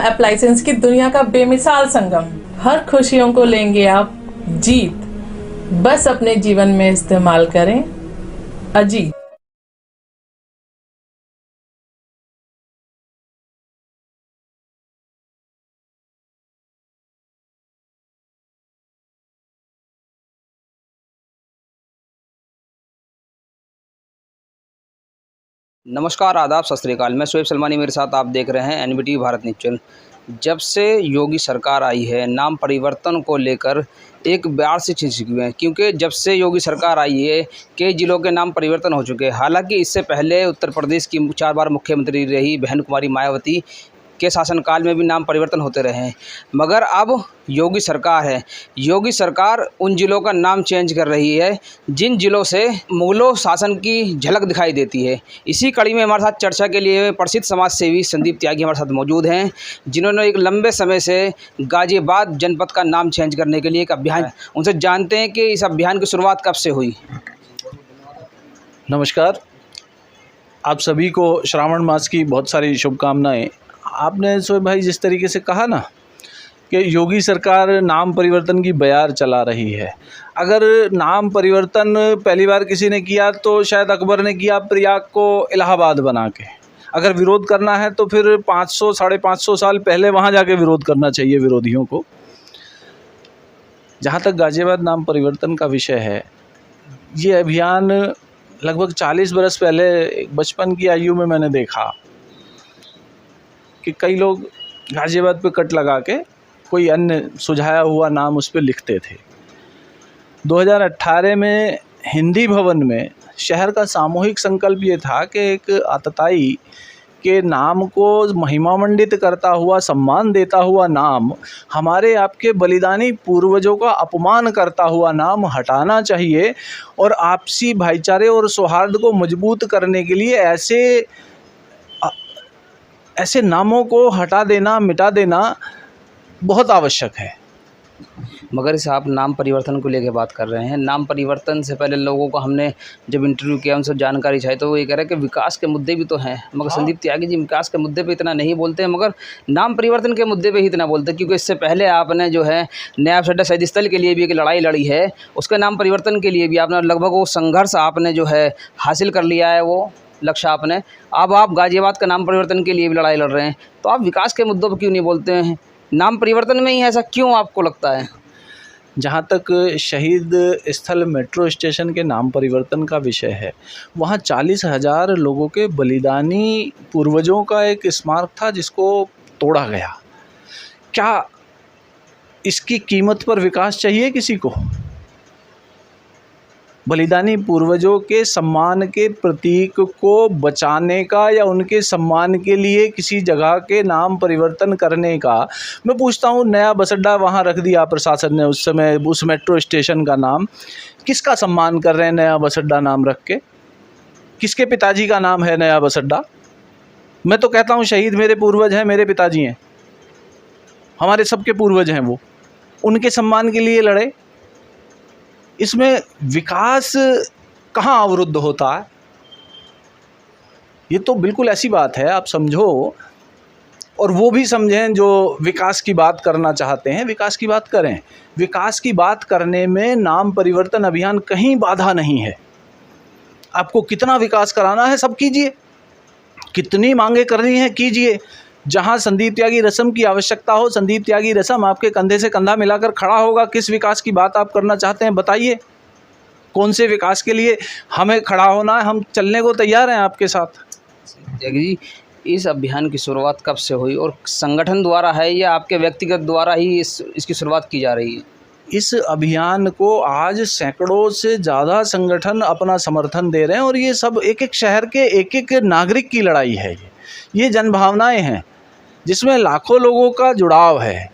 Appliances की दुनिया का बेमिसाल संगम। हर खुशियों को लेंगे आप जीत, बस अपने जीवन में इस्तेमाल करें अजीत। नमस्कार, आदाब, सत श्री अकाल। मैं शोएब सलमानी, मेरे साथ आप देख रहे हैं एनबीटी भारत न्यूज़ चैनल। जब से योगी सरकार आई है, नाम परिवर्तन को लेकर एक बार से छिड़ हुए हैं, क्योंकि जब से योगी सरकार आई है कई जिलों के नाम परिवर्तन हो चुके हैं। हालांकि इससे पहले उत्तर प्रदेश की 4 बार मुख्यमंत्री रही बहन कुमारी मायावती के शासनकाल में भी नाम परिवर्तन होते रहे हैं, मगर अब योगी सरकार है। योगी सरकार उन जिलों का नाम चेंज कर रही है जिन जिलों से मुगलों शासन की झलक दिखाई देती है। इसी कड़ी में हमारे साथ चर्चा के लिए प्रसिद्ध समाज सेवी संदीप त्यागी हमारे साथ मौजूद हैं, जिन्होंने एक लंबे समय से गाजियाबाद जनपद का नाम चेंज करने के लिए एक अभियान, उनसे जानते हैं कि इस अभियान की शुरुआत कब से हुई। नमस्कार, आप सभी को श्रावण मास की बहुत सारी शुभकामनाएं। आपने शोएब भाई जिस तरीके से कहा ना कि योगी सरकार नाम परिवर्तन की बयार चला रही है। अगर नाम परिवर्तन पहली बार किसी ने किया तो शायद अकबर ने किया प्रयाग को इलाहाबाद बना के। अगर विरोध करना है तो फिर 500 साढ़े 500 साल पहले वहाँ जाके विरोध करना चाहिए विरोधियों को। जहाँ तक गाजियाबाद नाम परिवर्तन का विषय है, ये अभियान लगभग 40 बरस पहले बचपन की आयु में मैंने देखा कि कई लोग गाजियाबाद पे कट लगा के कोई अन्य सुझाया हुआ नाम उस पर लिखते थे। 2018 में हिंदी भवन में शहर का सामूहिक संकल्प ये था कि एक आतताई के नाम को महिमामंडित करता हुआ, सम्मान देता हुआ नाम, हमारे आपके बलिदानी पूर्वजों का अपमान करता हुआ नाम हटाना चाहिए और आपसी भाईचारे और सौहार्द को मजबूत करने के लिए ऐसे नामों को हटा देना, मिटा देना बहुत आवश्यक है। मगर इस आप नाम परिवर्तन को लेकर बात कर रहे हैं। नाम परिवर्तन से पहले लोगों को हमने जब इंटरव्यू किया, उनसे जानकारी चाहिए, तो वो ये कह रहे हैं कि विकास के मुद्दे भी तो हैं। मगर संदीप त्यागी जी विकास के मुद्दे पे इतना नहीं बोलते हैं, मगर नाम परिवर्तन के मुद्दे पे ही इतना बोलते हैं, क्योंकि इससे पहले आपने जो है नया सड्डा शहीद स्थल के लिए भी एक लड़ाई लड़ी है, उसके नाम परिवर्तन के लिए भी आपने लगभग वो संघर्ष आपने जो है हासिल कर लिया है, वो लक्ष्य आपने। अब आप गाजियाबाद का नाम परिवर्तन के लिए भी लड़ाई लड़ रहे हैं, तो आप विकास के मुद्दों पर क्यों नहीं बोलते हैं? नाम परिवर्तन में ही ऐसा क्यों आपको लगता है? जहाँ तक शहीद स्थल मेट्रो स्टेशन के नाम परिवर्तन का विषय है, वहाँ 40,000 लोगों के बलिदानी पूर्वजों का एक स्मारक था जिसको तोड़ा गया। क्या इसकी कीमत पर विकास चाहिए किसी को? बलिदानी पूर्वजों के सम्मान के प्रतीक को बचाने का या उनके सम्मान के लिए किसी जगह के नाम परिवर्तन करने का, मैं पूछता हूँ, नया बस अड्डा वहाँ रख दिया प्रशासन ने उस समय, उस मेट्रो स्टेशन का नाम किसका सम्मान कर रहे हैं? नया बस अड्डा नाम रख के किसके पिताजी का नाम है नया बस अड्डा? मैं तो कहता हूँ शहीद मेरे पूर्वज हैं, मेरे पिताजी हैं, हमारे सबके पूर्वज हैं, वो उनके सम्मान के लिए लड़े। इसमें विकास कहाँ अवरुद्ध होता है? ये तो बिल्कुल ऐसी बात है, आप समझो और वो भी समझें जो विकास की बात करना चाहते हैं। विकास की बात करें, विकास की बात करने में नाम परिवर्तन अभियान कहीं बाधा नहीं है। आपको कितना विकास कराना है सब कीजिए, कितनी मांगे करनी है कीजिए। जहाँ संदीप त्यागी रस्म की आवश्यकता हो, संदीप त्यागी रस्म आपके कंधे से कंधा मिलाकर खड़ा होगा। किस विकास की बात आप करना चाहते हैं बताइए, कौन से विकास के लिए हमें खड़ा होना है? हम चलने को तैयार हैं आपके साथ। त्यागी जी, इस अभियान की शुरुआत कब से हुई और संगठन द्वारा है या आपके व्यक्तिगत द्वारा ही इसकी शुरुआत की जा रही है? इस अभियान को आज सैकड़ों से ज़्यादा संगठन अपना समर्थन दे रहे हैं और ये सब एक एक शहर के एक एक नागरिक की लड़ाई है। ये जनभावनाएं हैं जिसमें लाखों लोगों का जुड़ाव है।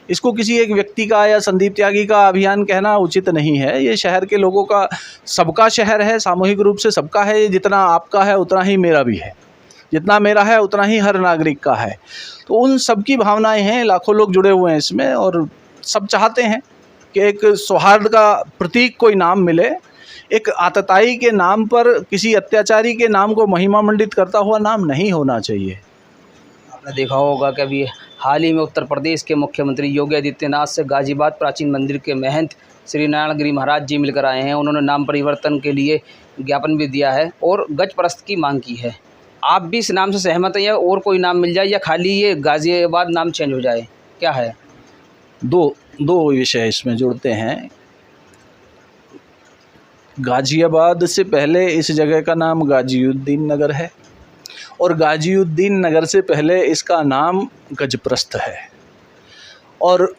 इसको किसी एक व्यक्ति का या संदीप त्यागी का अभियान कहना उचित नहीं है। ये शहर के लोगों का, सबका शहर है, सामूहिक रूप से सबका है। जितना आपका है उतना ही मेरा भी है, जितना मेरा है उतना ही हर नागरिक का है। तो उन सबकी भावनाएं हैं, लाखों लोग जुड़े हुए हैं इसमें और सब चाहते हैं कि एक सौहार्द का प्रतीक कोई नाम मिले। एक आतताई के नाम पर, किसी अत्याचारी के नाम को महिमा मंडित करता हुआ नाम नहीं होना चाहिए। आपने देखा होगा कि अभी हाल ही में उत्तर प्रदेश के मुख्यमंत्री योगी आदित्यनाथ से गाजियाबाद प्राचीन मंदिर के महंत श्री नारायण गिरी महाराज जी मिलकर आए हैं। उन्होंने नाम परिवर्तन के लिए ज्ञापन भी दिया है और गज प्रस्थ की मांग की है। आप भी इस नाम से सहमत हैं या और कोई नाम मिल जाए या खाली ये गाजियाबाद नाम चेंज हो जाए, क्या है? दो विषय इसमें जुड़ते हैं। गाजियाबाद से पहले इस जगह का नाम गाजियुद्दीन नगर है और गाजियुद्दीन नगर से पहले इसका नाम गजप्रस्थ है। और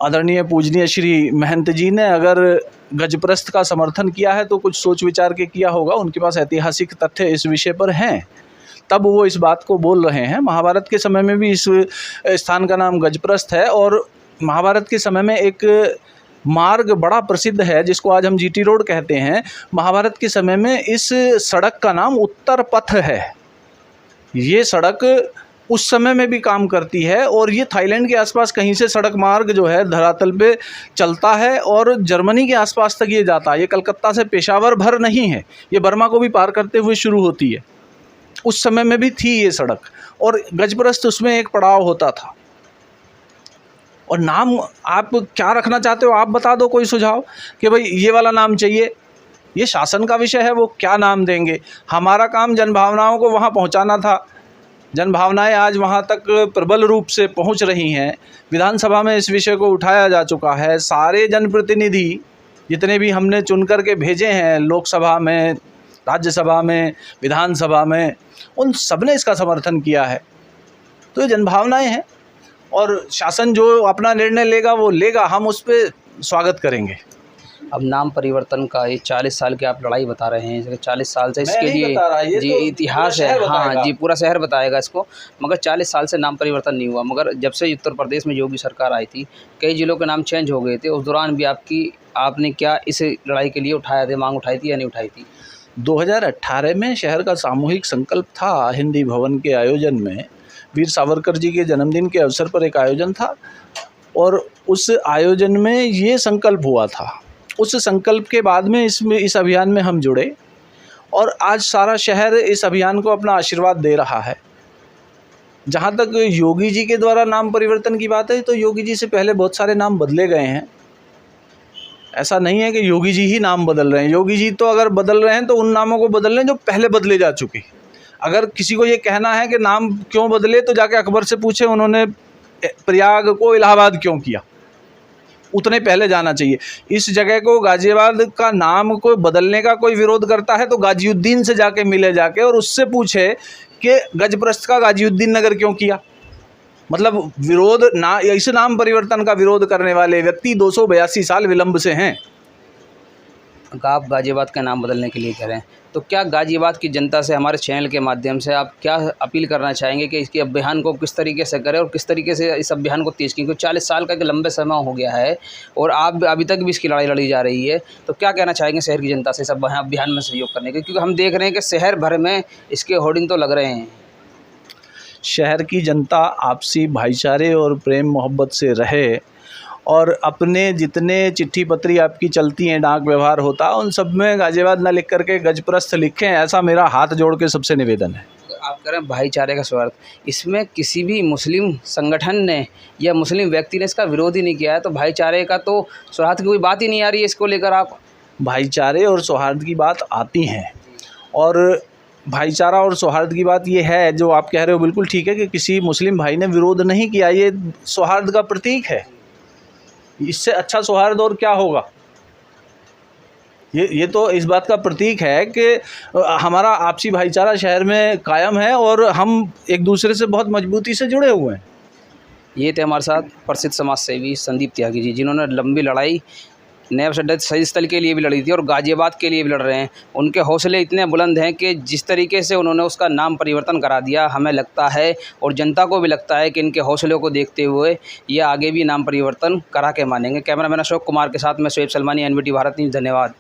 आदरणीय पूजनीय श्री महंत जी ने अगर गजप्रस्थ का समर्थन किया है तो कुछ सोच विचार के किया होगा, उनके पास ऐतिहासिक तथ्य इस विषय पर हैं, तब वो इस बात को बोल रहे हैं। महाभारत के समय में भी इस स्थान का नाम गजप्रस्थ है और महाभारत के समय में एक मार्ग बड़ा प्रसिद्ध है जिसको आज हम जीटी रोड कहते हैं। महाभारत के समय में इस सड़क का नाम उत्तर पथ है। ये सड़क उस समय में भी काम करती है और ये थाईलैंड के आसपास कहीं से सड़क मार्ग जो है धरातल पे चलता है और जर्मनी के आसपास तक ये जाता है। ये कलकत्ता से पेशावर भर नहीं है, ये बर्मा को भी पार करते हुए शुरू होती है। उस समय में भी थी ये सड़क और गजप्रस्थ उसमें एक पड़ाव होता था। और नाम आप क्या रखना चाहते हो, आप बता दो कोई सुझाव कि भाई ये वाला नाम चाहिए। ये शासन का विषय है, वो क्या नाम देंगे। हमारा काम जनभावनाओं को वहाँ पहुँचाना था। जनभावनाएं आज वहाँ तक प्रबल रूप से पहुँच रही हैं। विधानसभा में इस विषय को उठाया जा चुका है। सारे जनप्रतिनिधि जितने भी हमने चुन कर के भेजे हैं लोकसभा में, राज्यसभा में, विधानसभा में, उन सब ने इसका समर्थन किया है। तो ये जनभावनाएं हैं और शासन जो अपना निर्णय लेगा वो लेगा, हम उस पर स्वागत करेंगे। अब नाम परिवर्तन का ये 40 साल की आप लड़ाई बता रहे हैं, 40 साल से इसके लिए जी इतिहास है। हाँ जी, पूरा शहर बताएगा इसको। मगर 40 साल से नाम परिवर्तन नहीं हुआ। मगर जब से उत्तर प्रदेश में योगी सरकार आई थी, कई जिलों के नाम चेंज हो गए थे। उस दौरान भी आपने क्या इस लड़ाई के लिए उठाया था, मांग उठाई थी या नहीं उठाई थी? 2018 में शहर का सामूहिक संकल्प था। हिंदी भवन के आयोजन में वीर सावरकर जी के जन्मदिन के अवसर पर एक आयोजन था और उस आयोजन में ये संकल्प हुआ था। उस संकल्प के बाद में इस अभियान में हम जुड़े और आज सारा शहर इस अभियान को अपना आशीर्वाद दे रहा है। जहाँ तक योगी जी के द्वारा नाम परिवर्तन की बात है तो योगी जी से पहले बहुत सारे नाम बदले गए हैं। ऐसा नहीं है कि योगी जी ही नाम बदल रहे हैं। योगी जी तो अगर बदल रहे हैं तो उन नामों को बदल रहे हैं जो पहले बदले जा चुके। अगर किसी को ये कहना है कि नाम क्यों बदले तो जाके अकबर से पूछे उन्होंने प्रयाग को इलाहाबाद क्यों किया, उतने पहले जाना चाहिए। इस जगह को गाजियाबाद का नाम को बदलने का कोई विरोध करता है तो गाजियुद्दीन से जाके मिले जाके और उससे पूछे कि गजप्रस्थ का गाजियुद्दीन नगर क्यों किया। मतलब विरोध ना, इस नाम परिवर्तन का विरोध करने वाले व्यक्ति 282 साल विलंब से हैं। आप गाजियाबाद का नाम बदलने के लिए कह रहे हैं, तो क्या गाजियाबाद की जनता से हमारे चैनल के माध्यम से आप क्या अपील करना चाहेंगे कि इसके अभियान को किस तरीके से करें और किस तरीके से इस अभियान को तेज़ क्योंकि 40 साल का एक लंबे समय हो गया है और आप अभी तक भी इसकी लड़ाई लड़ी जा रही है। तो क्या कहना चाहेंगे शहर की जनता से इस अभियान में सहयोग करने के, क्योंकि हम देख रहे हैं कि शहर भर में इसके होर्डिंग तो लग रहे हैं। शहर की जनता आपसी भाईचारे और प्रेम मोहब्बत से रहे और अपने जितने चिट्ठी पत्री आपकी चलती हैं, डाक व्यवहार होता है, उन सब में गाजियाबाद ना लिख करके गजप्रस्थ लिखें, ऐसा मेरा हाथ जोड़ के सबसे निवेदन है। आप कह रहे हैं भाईचारे का स्वार्थ, इसमें किसी भी मुस्लिम संगठन ने या मुस्लिम व्यक्ति ने इसका विरोध ही नहीं किया है, तो भाईचारे का तो सौहार्द की कोई बात ही नहीं आ रही है इसको लेकर। आप भाईचारे और सौहार्द की बात आती हैं और भाईचारा और सौहार्द की बात ये है जो आप कह रहे हो बिल्कुल ठीक है कि किसी मुस्लिम भाई ने विरोध नहीं किया, ये सौहार्द का प्रतीक है। इससे अच्छा सौहार्द और क्या होगा। ये तो इस बात का प्रतीक है कि हमारा आपसी भाईचारा शहर में कायम है और हम एक दूसरे से बहुत मजबूती से जुड़े हुए हैं। ये थे हमारे साथ प्रसिद्ध समाज सेवी संदीप त्यागी जी, जिन्होंने लंबी लड़ाई नैब शहीद स्थल के लिए भी लड़ी थी और गाजियाबाद के लिए भी लड़ रहे हैं। उनके हौसले इतने बुलंद हैं कि जिस तरीके से उन्होंने उसका नाम परिवर्तन करा दिया, हमें लगता है और जनता को भी लगता है कि इनके हौसलों को देखते हुए ये आगे भी नाम परिवर्तन करा के मानेंगे। कैमरामैन अशोक कुमार के साथ मैं शोएब सलमानी, एनबीटी भारत न्यूज़। धन्यवाद।